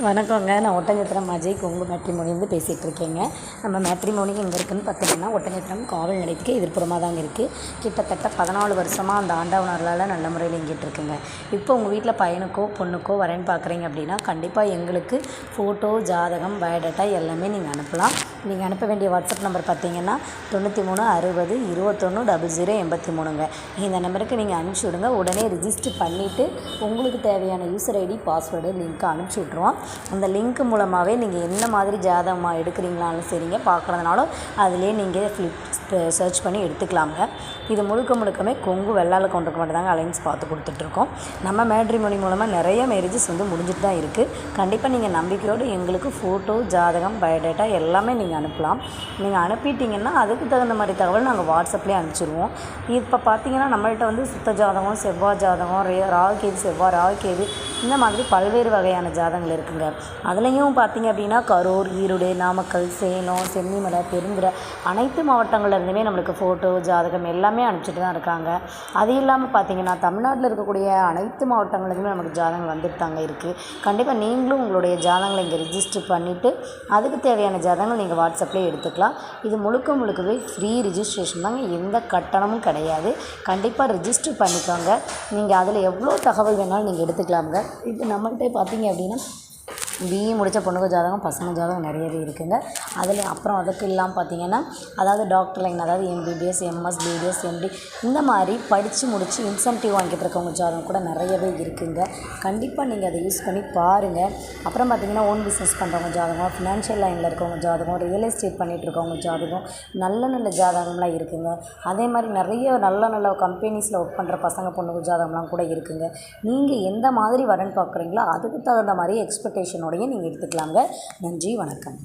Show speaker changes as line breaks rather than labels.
வணக்கங்க. நான் ஒட்டஞ்சத்திரம் அஜய் கொங்கு மேட்ரிமோனிலேருந்து பேசிகிட்டு இருக்கேங்க. நம்ம மேட்ரிமோனிக்கு எங்கே இருக்குதுன்னு பார்த்தீங்கன்னா, ஒட்டஞ்சத்திரம் காவல் நிலையத்துக்கு எதிர்ப்புறமாக தாங்க இருக்குது. கிட்டத்தட்ட 14 வருஷமாக அந்த ஆண்டவனர்களால் நல்ல முறையில் இயங்கிட்டு இருக்குங்க. இப்போ உங்கள் வீட்டில் பையனுக்கோ பொண்ணுக்கோ வரேன்னு பார்க்குறீங்க அப்படின்னா, கண்டிப்பாக எங்களுக்கு ஃபோட்டோ, ஜாதகம், பயோடேட்டா எல்லாமே நீங்கள் அனுப்பலாம். நீங்கள் அனுப்ப வேண்டிய வாட்ஸ்அப் நம்பர் பார்த்தீங்கன்னா 93 60 21 0083ங்க. இந்த நம்பருக்கு நீங்கள் அனுப்பிச்சி விடுங்க. உடனே ரிஜிஸ்டர் பண்ணிவிட்டு உங்களுக்கு தேவையான யூசர் ஐடி, பாஸ்வேர்டு, லிங்க்கை அனுப்பிச்சி விட்ருவோம். அந்த லிங்க் மூலமாகவே நீங்கள் என்ன மாதிரி ஜாதகமாக எடுக்கிறீங்களாலும் சரிங்க, பார்க்குறதுனாலும் அதிலே நீங்கள் சர்ச் பண்ணி எடுத்துக்கலாங்க. இது முழுக்கமே கொங்கு வெள்ளாள கவுண்டருக்கு மட்டும் தாங்க அலைன்ஸ் பார்த்து கொடுத்துட்ருக்கோம். நம்ம மேட்ரிமோனி மூலமாக நிறைய மேரேஜஸ் முடிஞ்சிட்டு தான் இருக்குது. கண்டிப்பாக நீங்கள் நம்பிக்கையோடு எங்களுக்கு ஃபோட்டோ, ஜாதகம், பயோடேட்டா எல்லாமே நீங்கள் அனுப்பலாம். நீங்கள் அனுப்பிட்டீங்கன்னா அதுக்கு தகுந்த மாதிரி தகவல் நாங்கள் வாட்ஸ்அப்லேயே அனுப்பிச்சிடுவோம். இப்போ பார்த்தீங்கன்னா நம்மள்கிட்ட சுத்த ஜாதகம், செவ்வாய் ஜாதகம், ராகுகேது செவ்வாய், ராகுகேது இந்த மாதிரி பல்வேறு வகையான ஜாதகங்கள் இருக்குங்க. அதுலேயும் பார்த்தீங்க அப்படின்னா கரூர், ஈரோடு, நாமக்கல், சேலம், சென்னிமலை, பெருந்துறை அனைத்து மாவட்டங்கள்லேருந்துமே நம்மளுக்கு ஃபோட்டோ, ஜாதகம் எல்லாமே அனுப்பிச்சிட்டு தான் இருக்காங்க. அது இல்லாமல் பார்த்தீங்கன்னா தமிழ்நாட்டில் இருக்கக்கூடிய அனைத்து மாவட்டங்கள்லேருந்துமே நமக்கு ஜாதகங்கள் வந்துட்டு தாங்க இருக்குது. கண்டிப்பாக நீங்களும் உங்களுடைய ஜாதகங்களை இங்கே ரிஜிஸ்டர் பண்ணிவிட்டு அதுக்கு தேவையான ஜாதகங்கள் நீங்கள் வாட்ஸ்அப்லேயே எடுத்துக்கலாம். இது முழுக்கவே ஃப்ரீ ரிஜிஸ்ட்ரேஷன் தாங்க, எந்த கட்டணமும் கிடையாது. கண்டிப்பாக ரிஜிஸ்டர் பண்ணிக்கோங்க. நீங்கள் அதில் எவ்வளோ தகவல் வேணாலும் நீங்கள் எடுத்துக்கலாமுங்க. இது நம்மள்கிட்ட பார்த்தீங்க அப்படின்னா பிஇ முடித்த பொண்ணுங்க ஜாதகம், பசங்க ஜாதகம் நிறையவே இருக்குதுங்க. அதில் அப்புறம் அதுக்கு இல்லாமல் பார்த்தீங்கன்னா அதாவது டாக்டர் லைன், அதாவது எம்பிபிஎஸ், எம்எஸ், பிடிஎஸ், எம்டி இந்த மாதிரி படித்து முடித்து இன்சென்டிவ் வாங்கிட்டு இருக்கவங்க ஜாதகம் கூட நிறையவே இருக்குதுங்க. கண்டிப்பாக நீங்கள் அதை யூஸ் பண்ணி பாருங்கள். அப்புறம் பார்த்தீங்கன்னா ஓன் பிஸ்னஸ் பண்ணுறவங்க ஜாதகம், ஃபினான்ஷியல் லைனில் இருக்கவங்க ஜாதகம், ரியல் எஸ்டேட் பண்ணிகிட்டு இருக்கவங்க ஜாதகம், நல்ல ஜாதகம்லாம் இருக்குதுங்க. அதே மாதிரி நிறைய நல்ல கம்பெனிஸில் ஒர்க் பண்ணுற பசங்க பொண்ணுங்க ஜாதகம்லாம் கூட இருக்குதுங்க. நீங்கள் எந்த மாதிரி வரன்னு பார்க்குறீங்களோ அதுக்கு தகுந்த மாதிரி எக்ஸ்பெக்டேஷனோடையே நீங்கள் எடுத்துக்கலாங்க. நன்றி, வணக்கம்.